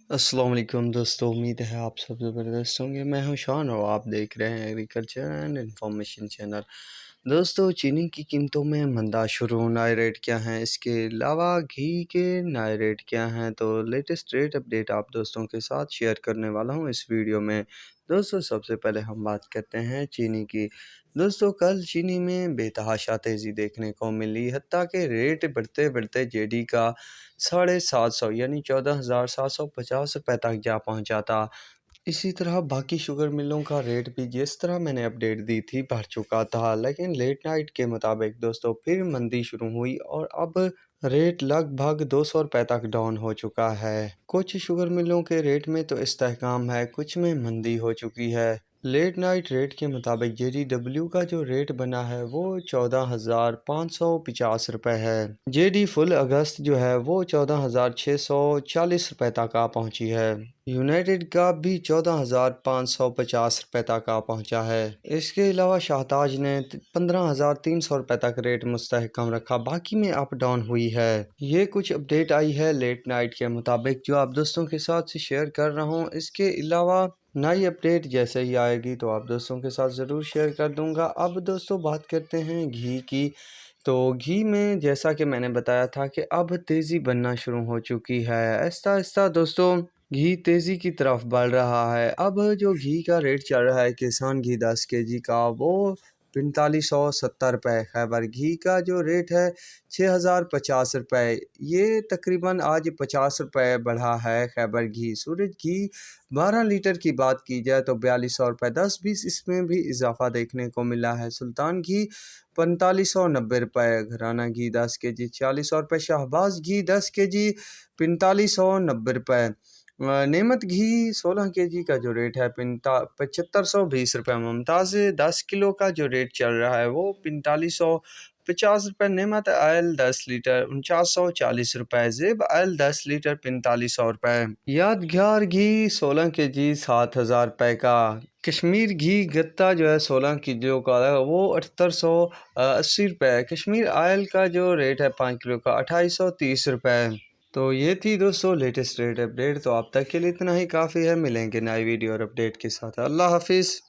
अस्सलाम वालेकुम दोस्तों, उम्मीद है आप सब ज़बरदस्त होंगे। मैं हूं शान और आप देख रहे हैं एग्रीकल्चर एंड इंफॉर्मेशन चैनल। दोस्तों, चीनी की कीमतों में मंदा शुरू, नए रेट क्या हैं, इसके अलावा घी के नए रेट क्या हैं, तो लेटेस्ट रेट अपडेट आप दोस्तों के साथ शेयर करने वाला हूं इस वीडियो में। दोस्तों, सबसे पहले हम बात करते हैं चीनी की। दोस्तों, कल चीनी में बेतहाशा तेज़ी देखने को मिली, हत्ता के रेट बढ़ते बढ़ते जेडी का 750 यानी 14,750 रुपये तक जा पहुंचा था। इसी तरह बाकी शुगर मिलों का रेट भी जिस तरह मैंने अपडेट दी थी बढ़ चुका था, लेकिन लेट नाइट के मुताबिक दोस्तों फिर मंदी शुरू हुई और अब रेट लगभग 200 रुपये तक डाउन हो चुका है। कुछ शुगर मिलों के रेट में तो इस्तेहकाम है, कुछ में मंदी हो चुकी है। लेट नाइट रेट के मुताबिक JDW का जो रेट बना है वो 14,550 रुपये है। JD फुल अगस्त जो है वो 14,640 रुपये तक आ पहुंची है। यूनाइटेड का भी 14,550 रुपये तक आ पहुंचा है। इसके अलावा शाहताज ने 15,300 रुपये तक रेट मुस्तहकम रखा, बाकी में अप डाउन हुई है। ये कुछ अपडेट आई है लेट नाइट के मुताबिक जो आप दोस्तों के साथ शेयर कर रहा हूँ। इसके अलावा नई अपडेट जैसे ही आएगी तो आप दोस्तों के साथ ज़रूर शेयर कर दूंगा। अब दोस्तों बात करते हैं घी की। तो घी में जैसा कि मैंने बताया था कि अब तेज़ी बनना शुरू हो चुकी है। आहिस्ता आहिस्ता दोस्तों घी तेज़ी की तरफ बढ़ रहा है। अब जो घी का रेट चल रहा है किसान घी 10 kg का वो 4570 रुपये। खैबर घी का जो रेट है 6050 रुपये। ये तकरीबन आज 50 रुपये बढ़ा है। खैबर घी सूरज घी 12 लीटर की बात की जाए तो 4200 रुपये, 10-20 इसमें भी इजाफा देखने को मिला है। सुल्तान घी 4590 रुपये, घराना घी 10 kg 4600 रुपये, शाहबाज घी 10 kg 4590 रुपये। नेमत घी 16 kg का जो रेट है 7520 रुपये। मुमताज़ 10 किलो का जो रेट चल रहा है वो 4550 रुपये। नेमत आयल 10 लीटर 4940 रुपये। ज़ेब आयल 10 लीटर 4500 रुपये। यादगार घी 16 kg 7000 रुपये का। कश्मीर घी गत्ता जो है 16 किलो का है वो 7880 रुपये। कश्मीर आयल का जो रेट है 5 किलो का 2830 रुपये। तो ये थी दोस्तों लेटेस्ट रेट अपडेट। तो आप तक के लिए इतना ही काफ़ी है। मिलेंगे नई वीडियो और अपडेट के साथ। अल्लाह हाफिज़।